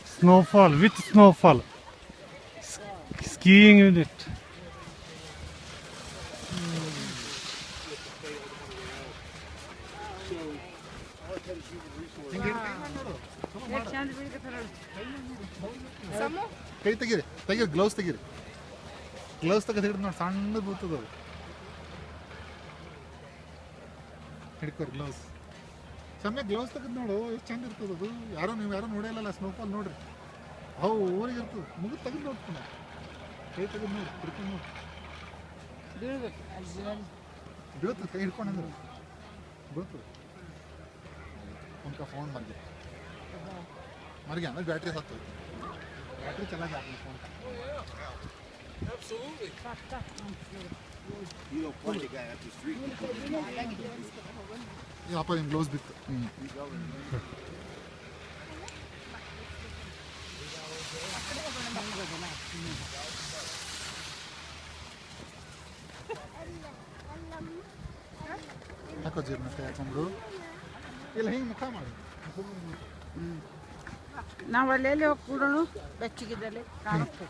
Snowfall with snowfall. Skiing with it. ಕೈ ತೆಗೀರಿ ತೆಗೀರಿ ಗ್ಲೌಸ್ ತೆಗೀರಿ ಗ್ಲೌಸ್ ತೆಗೆದು ಹಿಡಿದು ನೋಡಿ ಸಣ್ಣದು ಬೀಳ್ತದೆ ಅದು ಹಿಡ್ಕೊರಿ ಗ್ಲೌಸ್ ಸಮಯ ಗ್ಲೌಸ್ ತೆಗೆದು ನೋಡು ಎಷ್ಟು ಚಂದ ಇರ್ತದೆ ಅದು ನೀವು ಯಾರೋ ನೋಡಿಲ್ಲಲ್ಲ ಸ್ನೋಫಾಲ್ ನೋಡ್ರಿ ಅವು ಊರಿಗೆ ಇರ್ತದೆ ಮುಗಿದು ತೆಗೆದು ನೋಡ್ತೀನಿ ಕೈ ತೆಗೆದು ನೋಡಿ ಹಿಡ್ಕೊಂಡು ನೋಡಿ ಬೀಳ್ತದೆ ಕೈ ಹಿಡ್ಕೊಂಡ್ರೆ ಬೀಳ್ತದೆ उनका फ़ोन मर गया ना बैटरी साथ बैटरी चला गया अपने फ़ोन यहाँ पर ग्लोव्स भी ಹಾಕೋ ಜೀರ್ಣಕ್ಕೆ ಯಾಕಂದ್ರು ಇಲ್ಲ ಹಿಂಗೆ ಮುಖ ಮಾಡಿ ನಾವು ಅಲ್ಲೆಲ್ಲಿ ಹೋಗಿ ಕೂಡೋಣ ಬೆಚ್ಚಗಿದ್ದಲ್ಲಿ ಕಾಣುತ್ತೆ